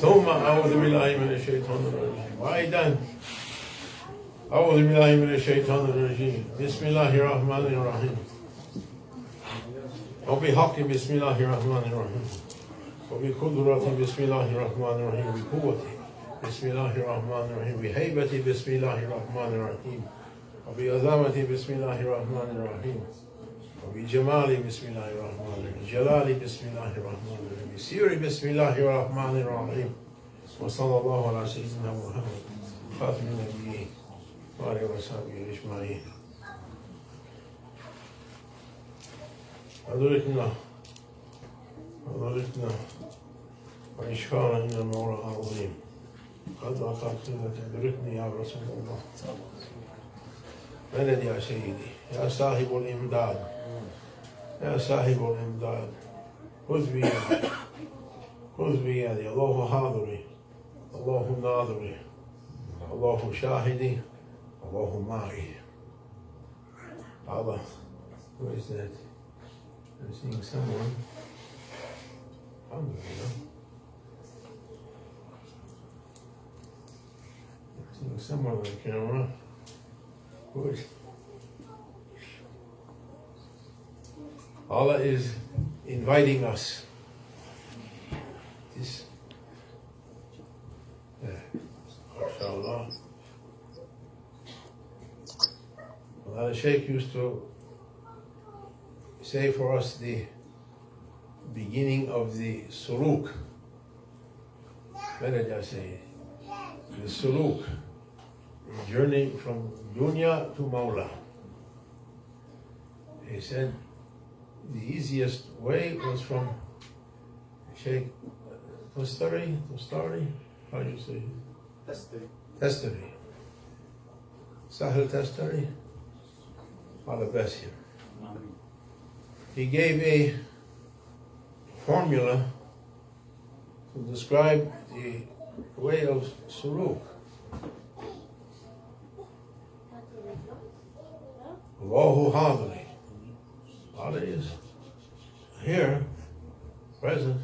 ثم أعوذ بالله من الشيطان الرجيم. وأيضا أعوذ بالله من الشيطان الرجيم. بسم الله الرحمن الرحيم. وبحق بسم الله الرحمن الرحيم. وبقدرة بسم الله الرحمن الرحيم. وبقوة بسم الله الرحمن الرحيم. بهيبة بسم الله الرحمن الرحيم. وبعظمة بسم الله الرحمن الرحيم. وبجمال بسم الله الرحمن الرحيم. بجلال بسم الله الرحمن الرحيم. بسير بسم الله الرحمن الرحيم. وصلى الله على سيدنا محمد خاتم النبيين وآله وصحبه أجمعين. أدركنا وإشفانا إن المولى عظيم. قد أخذت أدركني يا رسول الله. مدد يا سيدي يا صاحب الإمداد يا صاحب الإمداد. خذ بيدي خذ بيدي. الله حاضري الله ناظري الله شاهدي الله معي. Allah, who is that? I'm seeing someone. Alhamdulillah. I'm seeing someone on the camera. Good. Allah is inviting us. This, mashallah. The Sheikh used to say for us the beginning of the Suluk. When did I say? The Suluk, the journey from dunya to Mawla. He said the easiest way was from Cheikh Tostari, how do you say it? Testari. Sahel Testari. Allah bless him. He gave a formula to describe the way of Suluk. Allahu Hadri. Allah is here, present.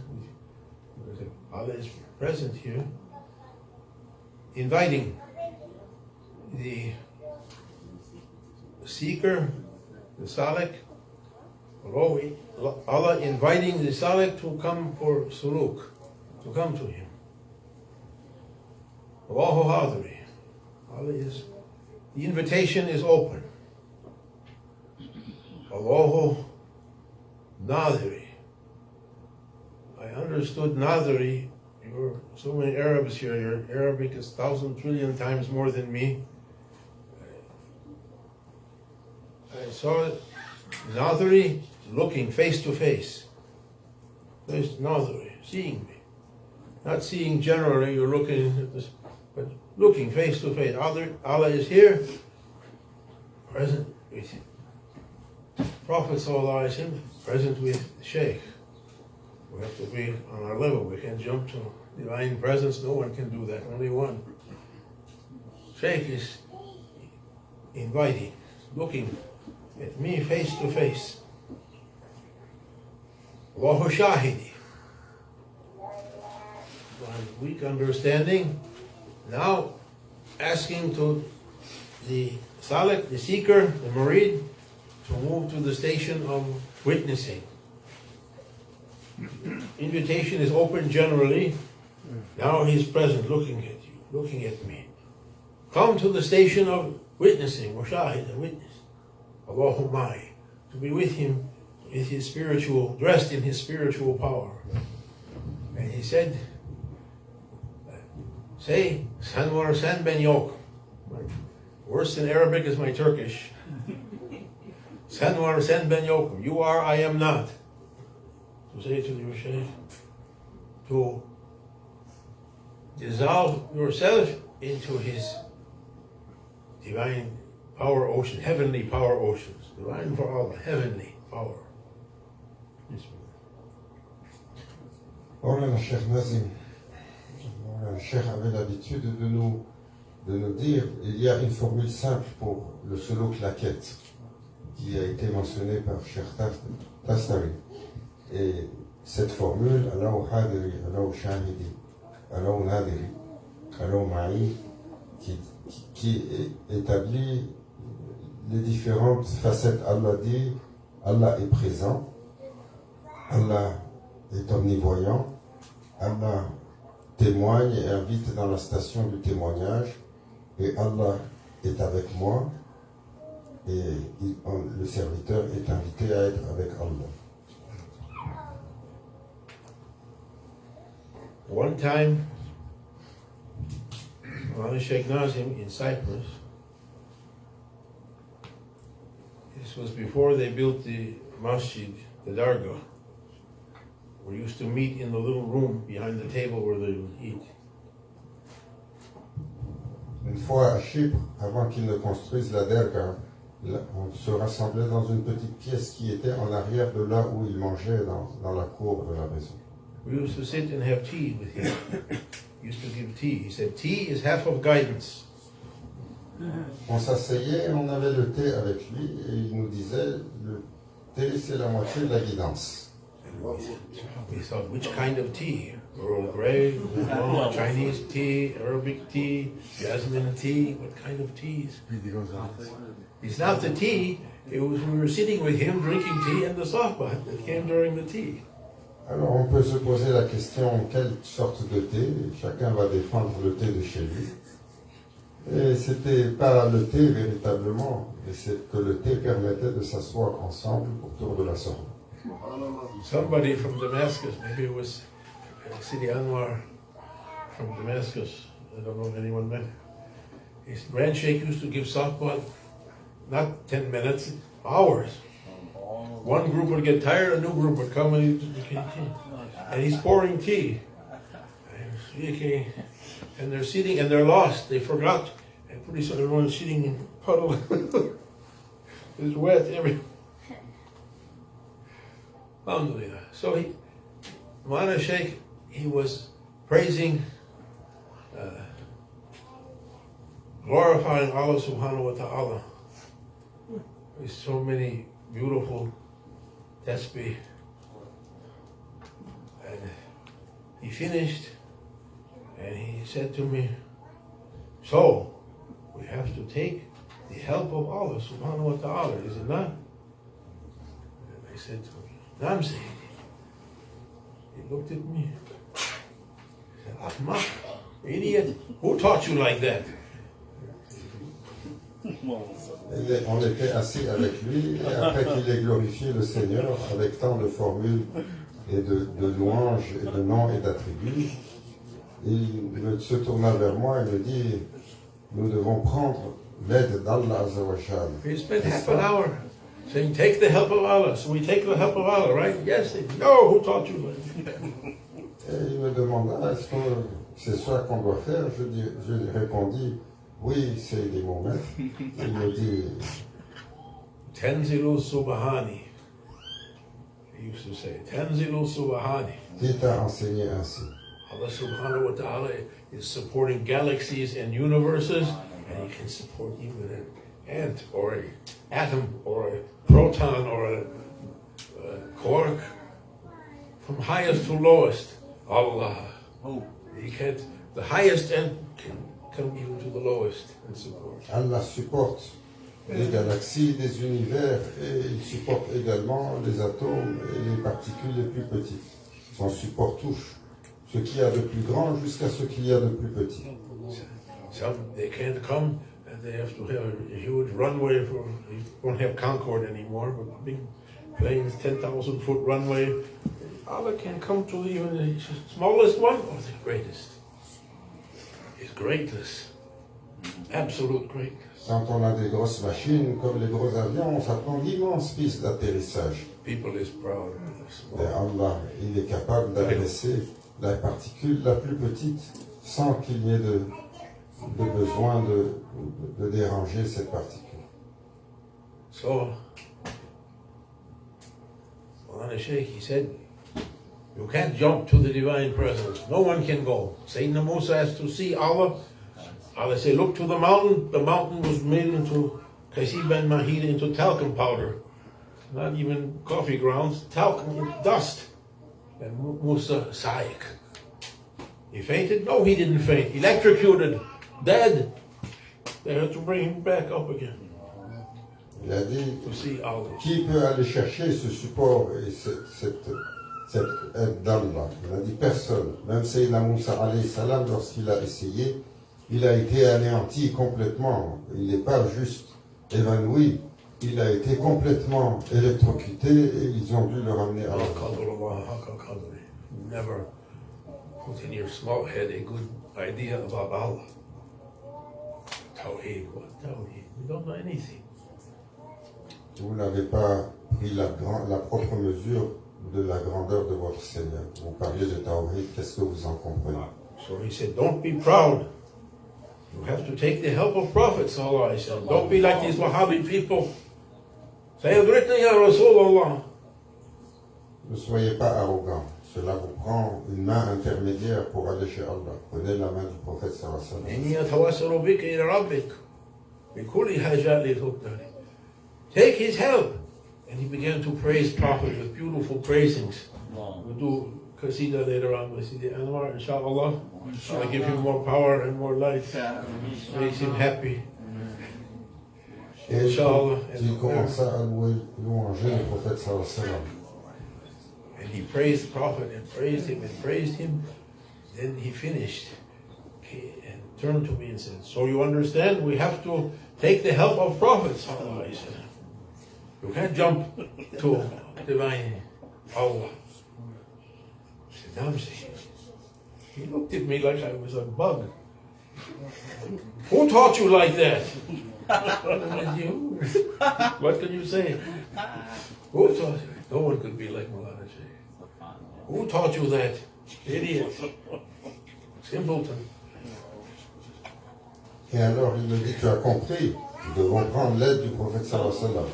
Allah is present here, inviting the seeker, the salik. Allah inviting the salik to come for suluk, to come to him. Allahu Hadri. Allah is, the invitation is open. Allahu Nadiri. I understood Nadiri. You're so many Arabs here. Your Arabic is 1,000 trillion times more than me. I saw Nadiri looking face to face. There's Nadiri, seeing me. Not seeing generally, you're looking at this, but looking face to face. Allah is here, present with him. Prophet ﷺ, present with Sheikh. We have to be on our level. We can't jump to divine presence. No one can do that. Only one. Sheikh is inviting, looking at me face to face. Allahu Shahidi. Weak understanding. Now asking to the Salik, the seeker, the Murid, to move to the station of witnessing. Invitation is open generally. Now he's present, looking at you, looking at me. Come to the station of witnessing, Mushahid, a witness. Allahu Mai, to be with him, with his spiritual, dressed in his spiritual power. And he said, say, Sanwar San Ben Yok. Worse in Arabic is my Turkish. Sanwar San Ben Yok. You are, I am not. To say to your Shaykh, to dissolve yourself into his divine power ocean, heavenly power oceans. Divine for Allah, heavenly power. Voilà, Cheikh Nazim. Le Cheikh avait l'habitude de nous dire, il y a une formule simple pour le suluk, la quête, qui a été mentionnée par Cheikh Tastari. Et cette formule, Allahu Hadri, Allahu Shahidi, alors on a alors Maï qui établit les différentes facettes. Allah dit, Allah est présent, Allah est omnivoyant, Allah témoigne et invite dans la station du témoignage, et Allah est avec moi, et le serviteur est invité à être avec Allah. One time, on Sheikh Nazim in Cyprus, this was before they built the masjid, the dargah. We used to meet in the little room behind the table where they would eat. Une fois à Chypre, avant qu'ils ne construisent la derga, on se rassemblait dans une petite pièce qui était en arrière de là où ils mangeaient dans la cour de la maison. We used to sit and have tea with him. He used to give tea. He said, tea is half of guidance. On s'asseyait et on avait le thé avec lui et il nous disait, le thé c'est la moitié de la guidance. We thought, which kind of tea? Earl Grey, Chinese tea, Arabic tea, jasmine tea, what kind of teas? It's not the tea, it was we were sitting with him drinking tea and the Sohba that came during the tea. Alors on peut se poser la question, quelle sorte de thé? Chacun va défendre le thé de chez lui. Et c'était pas le thé véritablement, mais c'est que le thé permettait de s'asseoir ensemble autour de la sorte. Somebody from Damascus, maybe it was Sidi Anwar from Damascus, I don't know if anyone met. His Grand Sheikh used to give softball, not 10 minutes, hours. One group would get tired, a new group would come and he's pouring tea. And they're sitting and they're lost, they forgot. And pretty soon everyone's sitting in a puddle. It's wet everywhere. Alhamdulillah. So Mawlana Sheikh, he was praising, glorifying Allah subhanahu wa ta'ala with so many beautiful tasbih. And he finished and he said to me, so we have to take the help of Allah subhanahu wa ta'ala, is it not? And I said to him, Naam Sayyidi. He looked at me. He said, Ahmaq, idiot, who taught you like that? On était assis avec lui, et après qu'il ait glorifié le Seigneur avec tant de formules et de louanges et de noms et d'attributs, il se tourna vers moi et me dit, nous devons prendre l'aide d'Allah Azza wa Jal. He spent half an hour saying, take the help of Allah. So we take the help of Allah, right? Yes. No, who taught you that? Et il me demanda, est-ce que c'est ça qu'on doit faire? Je lui répondis, oui, c'est des mots maîtres. Il me dit, Tanzilu Subhani. He used to say, Tanzilu Subhani. qui t'a enseigné ainsi? Allah subhanahu wa ta'ala is supporting galaxies and universes, and He can support even an ant or an atom or a proton or a quark, from highest to lowest. Allah. He can't. The highest end can come even to the lowest and support. Allah supporte les galaxies, les univers, et il supporte également les atomes et les particules les plus petites. Son support touche ce qu'il y a de plus grand jusqu'à ce qu'il y a de plus petit. Some they can't come, and they have to have a huge runway for. They won't have Concorde anymore, but big planes, 10,000-foot runway. Allah can come to even the smallest one or the greatest. His greatness, absolute greatness. Quand on a des grosses machines comme les gros avions, ça prend d'immenses pistes d'atterrissage. People is proud of us. Et Allah, il est capable d'adresser la particule la plus petite sans qu'il y ait de besoin de déranger cette particule. So, Mawlana Sheikh, he said, you can't jump to the divine presence. No one can go. Sayyidina Musa has to see Allah. Allah said, look to the mountain. The mountain was made into Kasib and Mahid, into talcum powder. Not even coffee grounds, talcum, dust. And Musa, Saik. He fainted? No, he didn't faint. Electrocuted, dead. They had to bring him back up again. Il a dit, To see Allah. qui peut aller chercher ce support et cette aide d'Allah? Il a dit personne. Même Sayyidina Moussa alayhi salam, lorsqu'il a essayé, il a été anéanti complètement. Il n'est pas juste évanoui, il a été complètement électrocuté et ils ont dû le ramener à Allah. Never put in your small head a good idea about Allah. Tawheed, what Tawheed? We don't know anything. Vous n'avez pas pris la propre mesure de la grandeur de votre Seigneur. Vous parlez de Tawhid, qu'est-ce que vous en comprenez? So he said, don't be proud. You have to take the help of prophets, Allah. He said, don't be like these Wahhabi people. Say, Adritni ya Rasulullah. Ne soyez pas arrogant. Cela vous prend une main intermédiaire pour aller chez Allah. Prenez la main du prophète sallallahu alayhi wa sallam. إني أتوسل بك إلى ربك بكل حاجات لتقدر. Take his help. And he began to praise Prophet with beautiful praisings. We'll do Qasida later on. We'll see the Anwar, inshallah. I'll give him more power and more light. Makes him happy. Et Inshallah. il commença à louanger le prophète sallallahu alayhi wa sallam. And he praised the Prophet and praised him and praised him. Then he finished and turned to me and said, so you understand, we have to take the help of prophets. You can't jump to divine Allah. I said, Namsi. He looked at me like I was a bug. Who taught you like that? You? What can you say? Who taught you? No one could be like Mulana Sheikh. Who taught you that? Idiot. Simpleton. Et alors il me dit, tu as compris, nous devons prendre l'aide du prophète sallallahu alayhi wa sallam.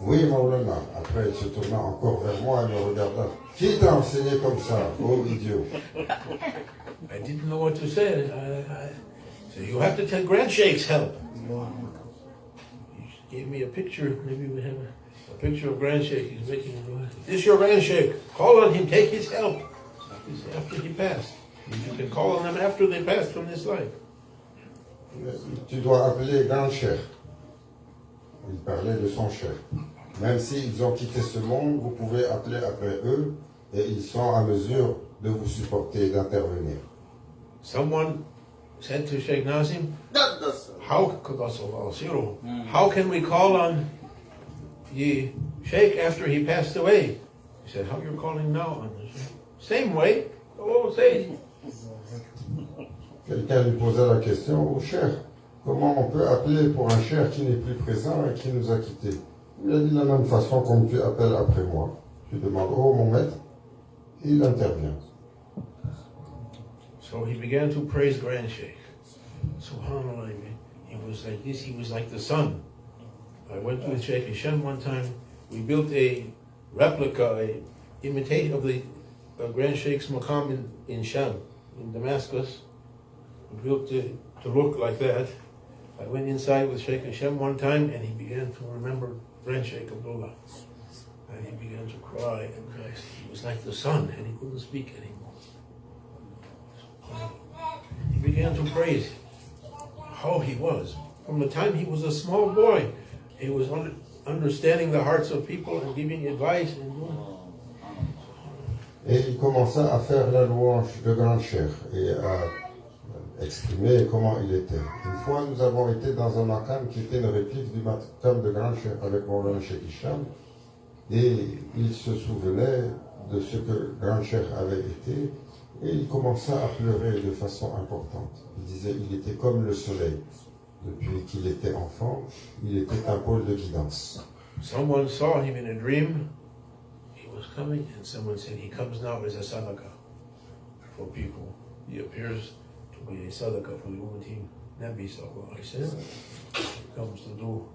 Oui, Maulana. Après, il se tourna encore vers moi et me regarda. Qui t'a enseigné comme ça, oh idiot? I didn't know what to say. So you have to tell Grand Sheikh's help. He gave me a picture. Maybe we have a picture of Grand Sheikh. He's making this is your Grand Sheikh. Call on him. Take his help. This is after he passed. If you can call on them after they passed from this life. Tu dois appeler Grand Cheikh. Il parlait de son chef. Même s'ils ont quitté ce monde, vous pouvez appeler après eux et ils sont à mesure de vous supporter et d'intervenir. Someone said to Sheikh Nazim, how can we call on the Sheikh after he passed away? He said, how you're calling now on the Sheikh? Same way. Oh, say. Quelqu'un lui posait la question au Cheikh. Comment on peut appeler pour un cher qui n'est plus présent et qui nous a quittés? Il a dit de la même façon comme tu appelles après moi. Tu demandes, oh mon maître, et il intervient. So he began to praise Grand Sheikh. Subhanallah, he was like this, he was like the sun. I went with Sheikh Hisham one time. We built a replica, a imitation of the Grand Sheikh's maqam in Sham, in Damascus. We built it to look like that. I went inside with Sheikh Hashem one time and he began to remember Grand Sheikh Abdulhaq. And he began to cry and cry. He was like the sun and he couldn't speak anymore. He began to praise how he was. From the time he was a small boy, he was understanding the hearts of people and giving advice and doing. Et il commença à faire la louange de Grand Cheikh et à exprimer comment il était. Une fois, nous avons été dans un makam qui était une réplique du makam de Grand Cheikh avec Moulana Cheikh Hicham et il se souvenait de ce que Grand Cheikh avait été et il commença à pleurer de façon importante. Il disait il était comme le soleil. Depuis qu'il était enfant, il était un pôle de guidance. Someone saw him in a dream. He was coming and someone said he comes now as a sadaqah for people. He appears to be a sadaqah for the Ummati Nabi sallallahu alaihi wasallam. He comes to do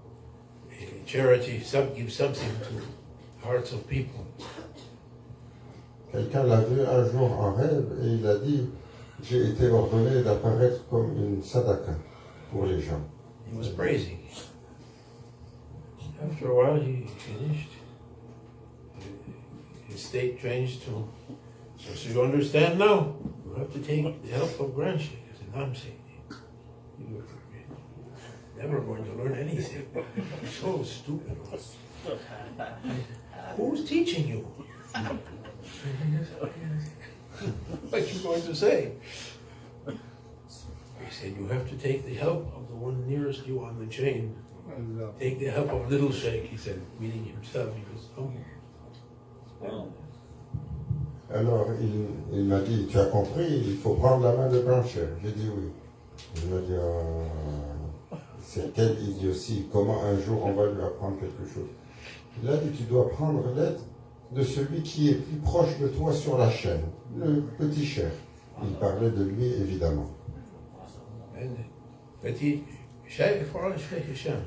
a charity, give something to the hearts of people. Quelqu'un l'a vu un jour en rêve et il a dit j'ai été ordonné d'apparaître comme une sadaka pour les gens. He was praising. After a while he finished. His state changed to, so you understand now? You have to take the help of Grand Sheikh. I said, I'm saying, you look at me. Never going to learn anything. So stupid. Who's teaching you? What you going to say? He said, you have to take the help of the one nearest you on the chain. Take the help of little Sheikh, he said, meaning himself. He was humble. Alors, il m'a dit, tu as compris, il faut prendre la main de Grand Cheikh. J'ai dit oui. Il m'a dit, c'est quelle idiotie, comment un jour on va lui apprendre quelque chose. Il a dit, tu dois prendre l'aide de celui qui est plus proche de toi sur la chaîne, le petit Cheikh. Il parlait de lui, évidemment. Petit Sheikh for Sheikh Hashem.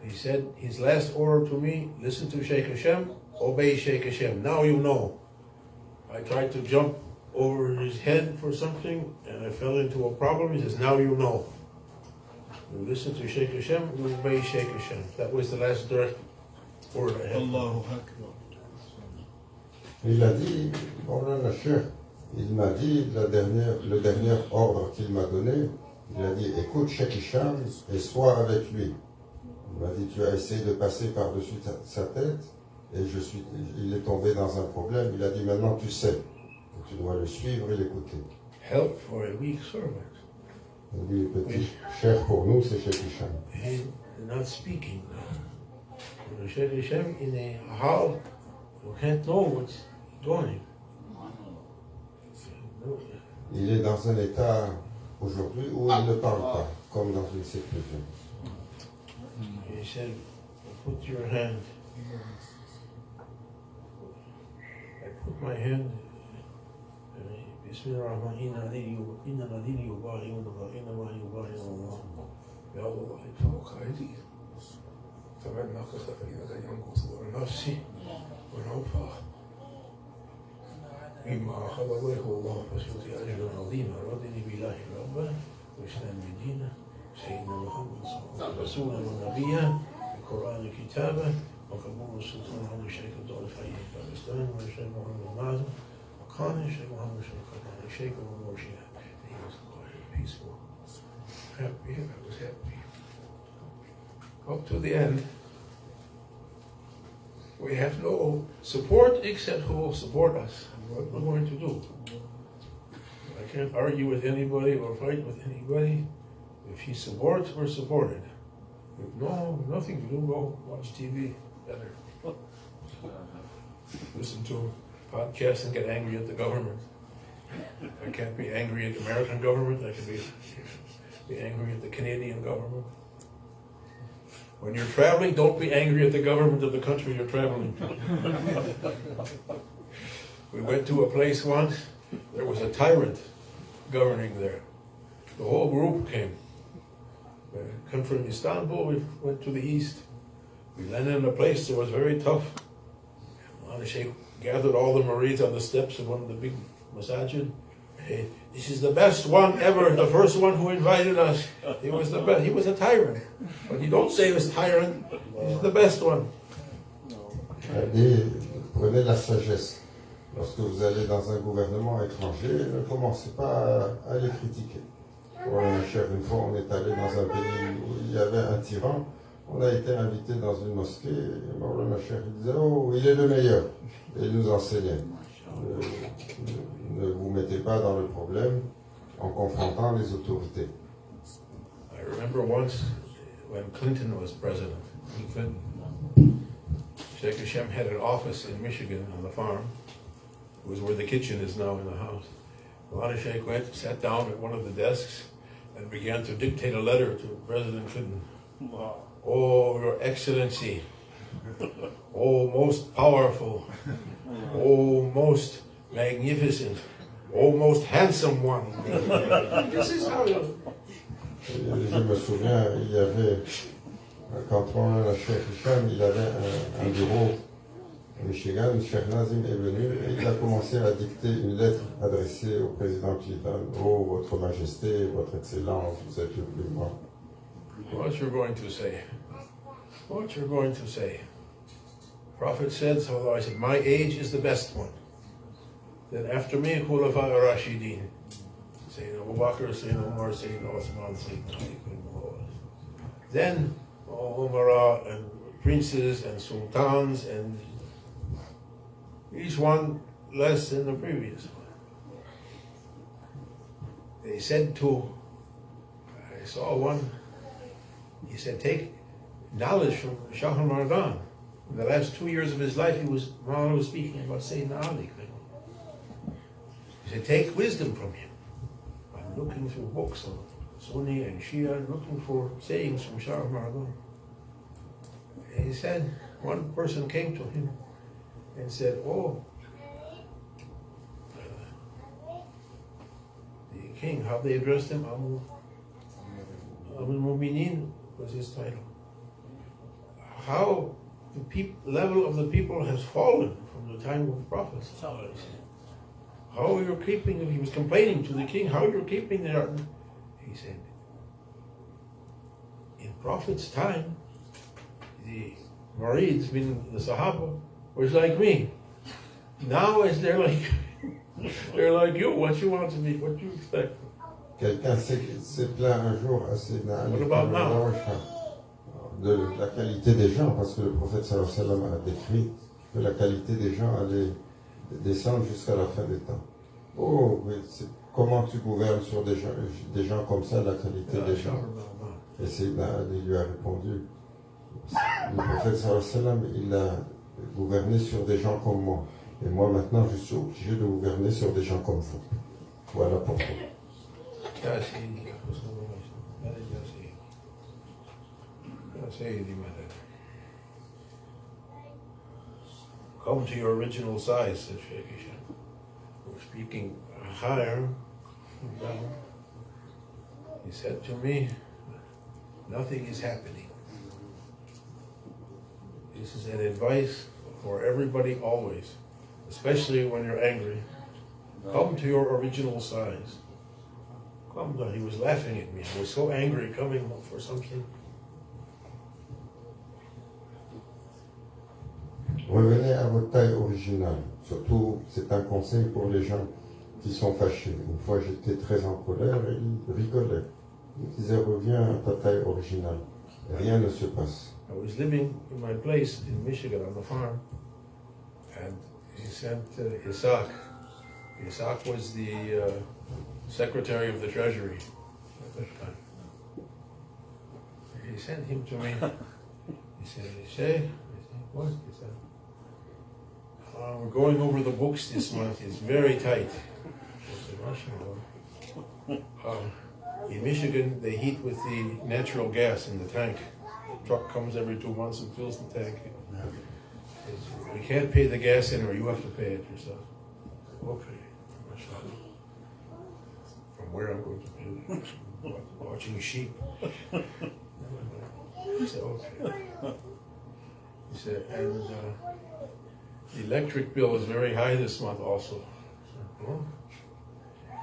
He said, his last order to me, listen to Sheikh Hashem, obey Sheikh Hashem. Now you know. I tried to jump over his head for something, and I fell into a problem. He says, now you know. You listen to Sheikh Hashem, you obey Sheikh Hashem. That was the last direct order I had. Allahu Akbar. Il a dit, Maulana Cheikh, il m'a dit, le dernier ordre qu'il m'a donné, il a dit, écoute Sheikh Hisham et sois avec lui. Il m'a dit, tu as essayé de passer par-dessus sa tête, et il est tombé dans un problème. Il a dit, maintenant tu sais, tu dois le suivre et l'écouter. Help for a weak servant. Il dit, petit Cheikh pour nous, c'est Sheikh Hisham. And not speaking. Sheikh Hashem in a hall, you can't know what's going. Il est dans un état aujourd'hui où il ne parle pas, comme dans une séclusion. He said, put your hand. I put my hand. Bismillahirrahmanirrahim. Inna ladini yubahi'una ma yubahi'una Allah. Ya Allah, fawqa aydihim. فمن نقص فإنك ينقص على نفسه ونوفى مما أخذ وجهه الله فسيؤتي أجرا عظيما رضني بالله ربا وإسلام دينا سيدنا محمد صلى الله عليه وسلم رسولا ونبيا القرآن كتابا وقبول السلطان عن الشيخ عبدالله في باكستان والشيخ محمد معزم وقال الشيخ محمد شرقان الشيخ ومرشد. He was quiet, peaceful, happy. I was happy. Up to the end, we have no support except who will support us. What we're going to do. I can't argue with anybody or fight with anybody. If he supports, we're supported. If no, nothing to do, go watch TV better. Listen to podcasts and get angry at the government. I can't be angry at the American government. I can be angry at the Canadian government. When you're traveling, don't be angry at the government of the country you're traveling to. We went to a place once, there was a tyrant governing there. The whole group came. We come from Istanbul, we went to the east. We landed in a place that was very tough. Maulana Sheikh gathered all the Marids on the steps of one of the big masajid. Hey, this is the best one ever, the first one who invited us. He was the best. He was a tyrant. But you don't say he was a tyrant. He's the best one. Prenez la sagesse. Lorsque vous allez dans un gouvernement étranger, ne commencez pas à les critiquer. Voilà, chef, une fois on est allé dans un pays où il y avait un tyran, on a été invité dans une mosquée, et Maulana Cheikh disait, oh, il est le meilleur. Et il nous enseignait. Ne vous mettez pas dans le problème en confrontant les autorités. I remember once when Clinton was president, Sheikh Hashem had an office in Michigan on the farm. It was where the kitchen is now in the house. Maulana Sheikh went, sat down at one of the desks, and began to dictate a letter to President Clinton. Wow. Oh, Your Excellency. Oh, most powerful. Oh, most magnificent. Oh, most handsome one. This is how you... Je me souviens, il y avait, quand on a Cheikh Hisham, il avait un bureau au Michigan, Cheikh Nazim est venu et il a commencé à dicter une lettre adressée au président Clinton. Oh, Votre Majesté, Votre Excellence, vous êtes le plus grand. What you're going to say? What you're going to say? Prophet said, so I said, my age is the best one. Then after me, Khulafa ar-Rashidin. Sayyidina Abu Bakr, Sayyidina Umar, Sayyidina Uthman, Sayyidina Ali. Then Umara and princes and sultans, and each one less than the previous one. They said I saw one, he said, take knowledge from Shah al-Mardan. In the last 2 years of his life, Mullah was speaking about Sayyidina Ali. He said, take wisdom from him. I'm looking through books on Sunni and Shia, looking for sayings from Shah al-Mardan. He said, one person came to him and said, the king, how they addressed him, Abu Mu'minin was his title. How the level of the people has fallen from the time of the Prophet. How you're keeping, he was complaining to the king, how you're keeping their, he said, in Prophet's time, the Marids, meaning the Sahaba, was like me. Now they're like you. What you want to be? What you expect? Quelqu'un s'est plaint un jour à Sayyidina Ali de la qualité des gens, parce que le prophète sallallahu alayhi wa sallam a décrit que la qualité des gens allait descendre jusqu'à la fin des temps. Oh, mais comment tu gouvernes sur des gens comme ça, la qualité des gens? Et Sayyidina Ali lui a répondu, le prophète sallallahu alayhi wa sallam, il a gouverné sur des gens comme moi. Et moi maintenant, je suis obligé de gouverner sur des gens comme vous. Voilà pourquoi. Come to your original size, said Sheikh Hisham. We're speaking higher, down. He said to me, nothing is happening. This is an advice for everybody always, especially when you're angry. Come to your original size. Come down. He was laughing at me. I was so angry coming for something. Revenez à votre taille originale. Surtout, c'est un conseil pour les gens qui sont fâchés. Une fois, j'étais très en colère et il rigolait. Il disait, reviens à ta taille originale. Rien ne se passe. I was living in my place in Michigan on the farm, and he sent Isaac. Isaac was the Secretary of the Treasury at that time. He sent him to me. He said, Sheikh, what? He said, we're going over the books this month. It's very tight. I said, in Michigan, they heat with the natural gas in the tank. The truck comes every 2 months and fills the tank. We can't pay the gas anymore. You have to pay it yourself. Okay. From where I'm going to pay it? Watching sheep. He said, okay. He said, and the electric bill is very high this month also. I said, oh.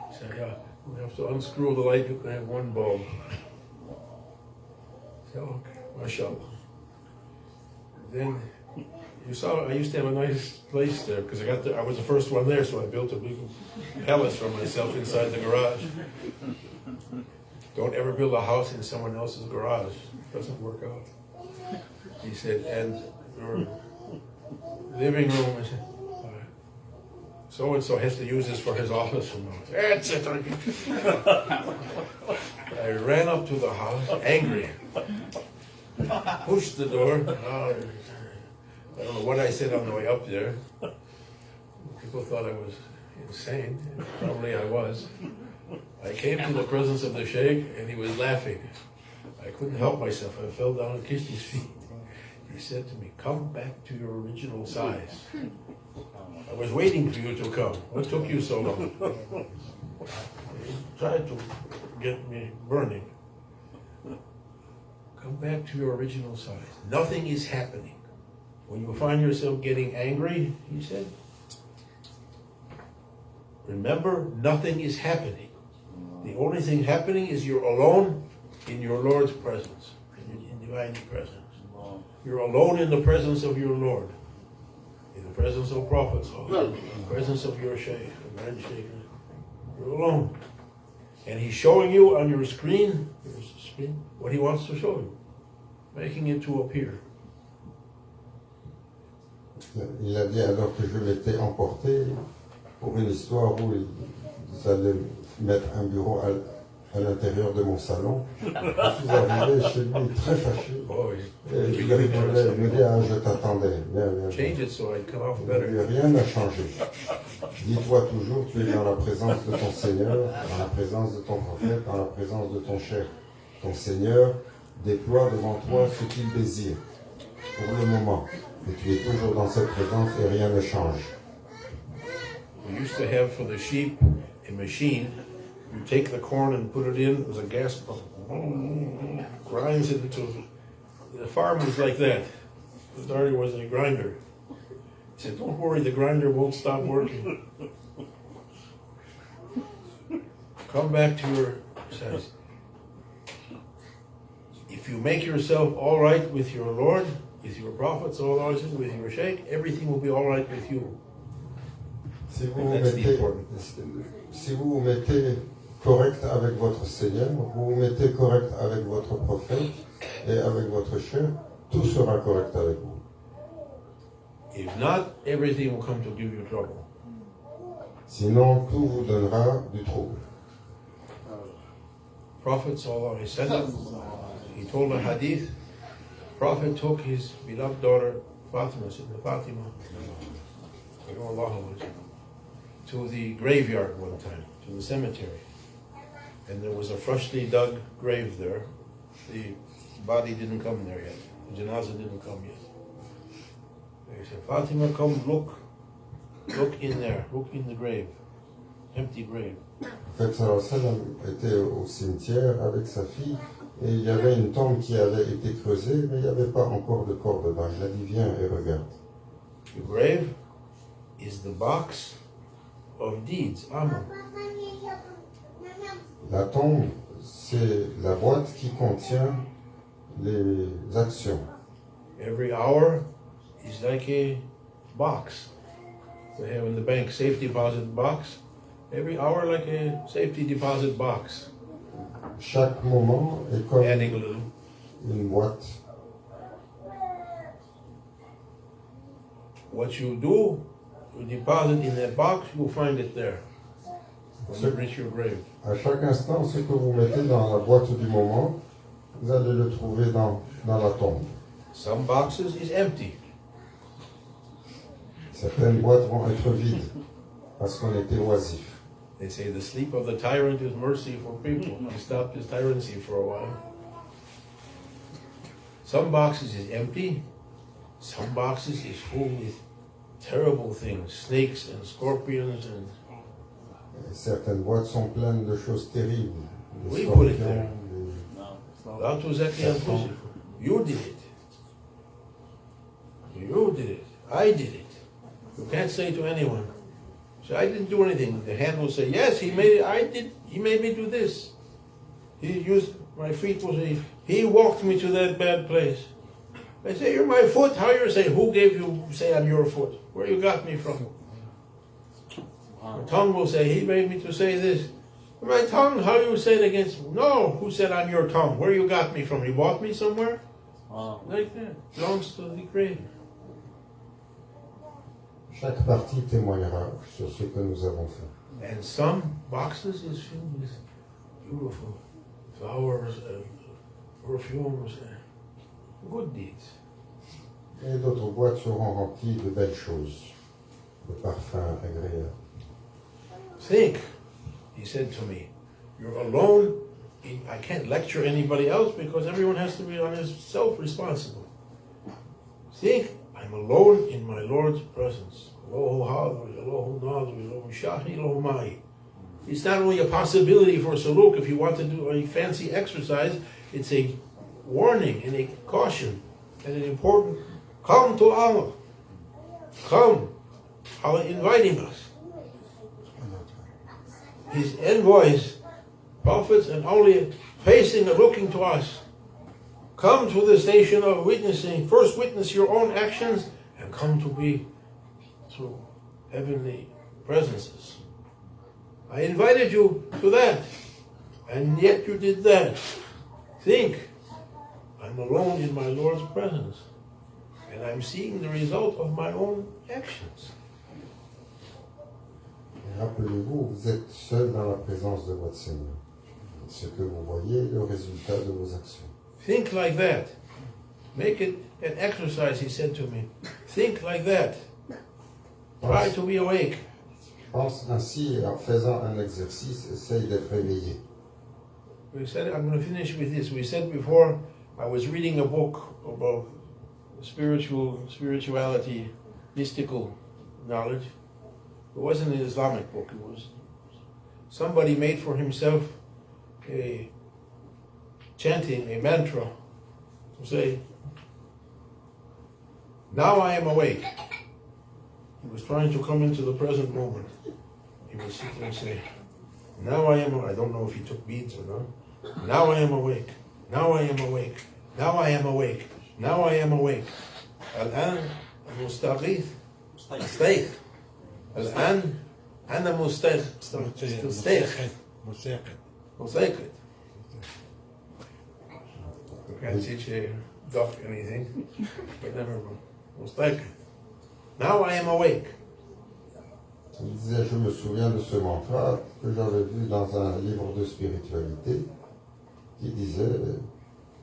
He said, yeah, we have to unscrew the light. You can have one bulb. I said, okay, mashallah. Then you saw, I used to have a nice place there because I was the first one there, so I built a big palace for myself inside the garage. Don't ever build a house in someone else's garage. It doesn't work out. He said, and your living room is, so-and-so has to use this for his office from now. That's it. I ran up to the house, angry. Pushed the door. I don't know what I said on the way up there. People thought I was insane. Probably I was. I came to the presence of the Sheikh and he was laughing. I couldn't help myself. I fell down and kissed his feet. He said to me, come back to your original size. I was waiting for you to come. What took you so long? He tried to get me burning. Come back to your original size. Nothing is happening. When you find yourself getting angry, he said, remember, nothing is happening. The only thing happening is you're alone in your Lord's presence, in divine presence. You're alone in the presence of your Lord. in the presence of prophets, in the presence of your sheikh, the grand sheikh. You're alone. And he's showing you on your screen what he wants to show you, making it to appear. Il a dit alors que je l'étais emporté pour une histoire où ils allaient mettre un bureau à l'intérieur de mon salon. Je suis arrivé chez lui très fâché. Et il rigolait, il me dit, ah, je t'attendais. Rien n'a changé. Dis-toi toujours, tu es dans la présence de ton Seigneur, dans la présence de ton prophète, dans la présence de ton cher. Ton Seigneur déploie devant toi ce qu'il désire pour le moment. Et tu es toujours dans cette présence et rien ne change. We used to have for the sheep a machine. You take the corn and put it in with a gas pump. Grinds it into. The farm was like that. There was a grinder. He said, don't worry, the grinder won't stop working. Come back to your size. If you make yourself all right with your Lord, with your prophets, with your sheikh, everything will be all right with you. Si vous vous mettez correct avec votre Seigneur, vous vous mettez correct avec votre prophète et avec votre cher, tout sera correct avec vous. If not, everything will come to give you trouble. Sinon, tout vous donnera du trouble. Prophet sallallahu alaihi wasallam, he told a hadith. Prophet took his beloved daughter Fatima, to the graveyard one time, to the cemetery. And there was a freshly dug grave there. The body didn't come there yet. The janazah didn't come yet. They said, Fatima, come look in there, look in the grave, empty grave. Le prophète sallallahu alayhi wa sallam était au cimetière avec sa fille et il y avait une tombe qui avait été creusée, mais il n'y avait pas encore de corps dedans. Il a dit, viens et regarde. The grave is the box of deeds, amal. La tombe, c'est la boîte qui contient les actions. Every hour is like a box. They have in the bank safety deposit box. Every hour like a safety deposit box. Chaque moment est comme Adding a little. une boîte. What you do, you deposit in that box, you'll find it there. When you reach your grave. À chaque instant, ce que vous mettez dans la boîte du moment, vous allez le trouver dans la tombe. Some boxes is empty. Certaines boîtes vont être vides parce qu'on était oisif. They say the sleep of the tyrant is mercy for people. He stopped his tyranny for a while. Some boxes is empty. Some boxes is full with terrible things, snakes and scorpions and. Et certaines boîtes sont pleines de choses terribles. We put it there. That was actually you did it. You did it. I did it. You can't say to anyone. So I didn't do anything. The hand will say, yes, he made it. I did. He made me do this. He used my feet. Will say, he walked me to that bad place. I say, you're my foot. How you say? Who gave you say I'm your foot? Where you got me from? The tongue will say, he made me to say this. My tongue, how you say it against me? No, who said I'm your tongue? Where you got me from? You bought me somewhere? Like that. Belongs to the Creator. Chaque partie témoignera sur ce que nous avons fait. And some boxes is filled with beautiful flowers and perfumes and good deeds. Et d'autres boîtes seront remplies de belles choses, de parfums agréables. Think, he said to me, you're alone. I can't lecture anybody else because everyone has to be on his self-responsible. Think, I'm alone in my Lord's presence. It's not only a possibility for Suluk. If you want to do a fancy exercise, it's a warning and a caution and an important, come to Allah. Come. Allah inviting us. His envoys, prophets and awliya, facing and looking to us. Come to the station of witnessing. First witness your own actions and come to be through heavenly presences. I invited you to that, and yet you did that. Think, I'm alone in my Lord's presence, and I'm seeing the result of my own actions. Et rappelez-vous, vous êtes seul dans la présence de votre Seigneur. Ce que vous voyez est le résultat de vos actions. Think like that. Make it an exercise, he said to me. Think like that. Try to be awake. Pense ainsi et en faisant un exercice, essaye d'être réveillé. We said, I'm going to finish with this. We said before, I was reading a book about spirituality, mystical knowledge. It wasn't an Islamic book. It was somebody made for himself a chanting, a mantra to say, now I am awake. He was trying to come into the present moment. He would sit there and say, now I am, I don't know if he took beads or not. Now I am awake. Now I am awake. Now I am awake. Now I am awake. الآن مستغيث مستيقظ. الآن أنا مستيقظ. مستيقظ. You can't teach a duck anything, but never mind. مستيقظ. Now I am awake. Il disait, je me souviens de ce mantra que j'avais vu dans un livre de spiritualité qui disait,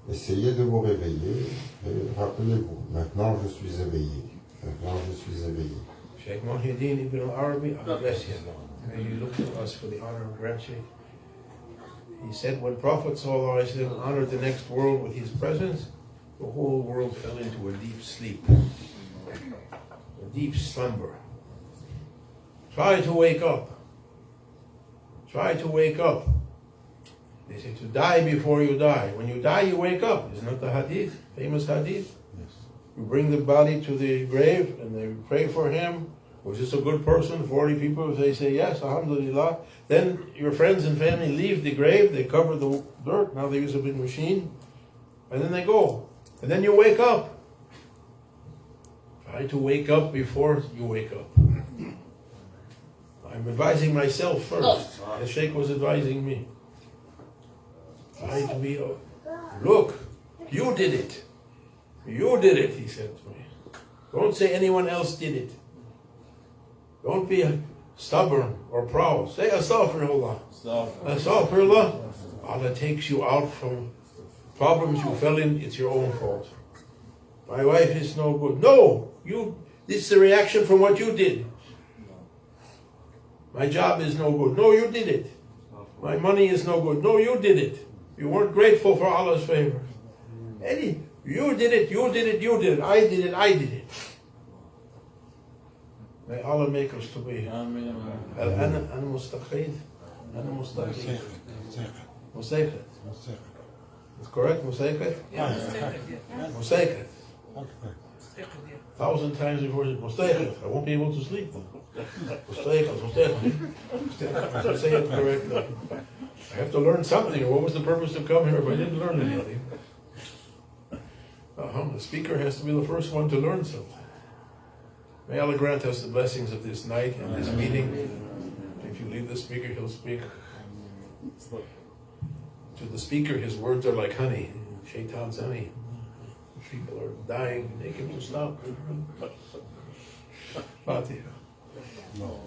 essayez de vous réveiller et rappelez-vous, maintenant je suis éveillé. Maintenant je suis éveillé. Sheikh Muhyiddin Ibn al-Arabi, Allah bless him. May you look to us for the honor of Grand Sheikh. He said when Prophet ﷺ honored the next world with his presence, the whole world fell into a deep sleep, a deep slumber. Try to wake up. Try to wake up. They say to die before you die. When you die, you wake up. Isn't that the hadith? Famous hadith? Yes. You bring the body to the grave and they pray for him. Was this a good person? 40 people, they say yes, alhamdulillah. Then your friends and family leave the grave, they cover the dirt, now they use a big machine, and then they go. And then you wake up. Try to wake up before you wake up. I'm advising myself first. The Sheikh was advising me. Try to be, look, you did it. You did it, he said to me. Don't say anyone else did it. Don't be stubborn or proud. Say astaghfirullah. Astaghfirullah. Allah takes you out from problems you fell in. It's your own fault. My wife is no good. No, this is a reaction from what you did. My job is no good. No, you did it. My money is no good. No, you did it. You weren't grateful for Allah's favor. Eddie, you did it, you did it, you did it. I did it, I did it. May Allah make us to be. أنا مستقيم. أنا مستقيم. مستيقظ. Is correct? مستيقظ? مستيقظ. 1,000 times before مستيقظ. I won't be able to sleep. مستيقظ. مستيقظ. Say it correctly. I have to learn something. What was the purpose to come here if I didn't learn anything? The speaker has to be the first one to learn something. May Allah grant us the blessings of this night and this meeting. If you leave the speaker, he'll speak. To the speaker, his words are like honey. Shaitan's honey. People are dying. Make him to stop. Fatiha. No.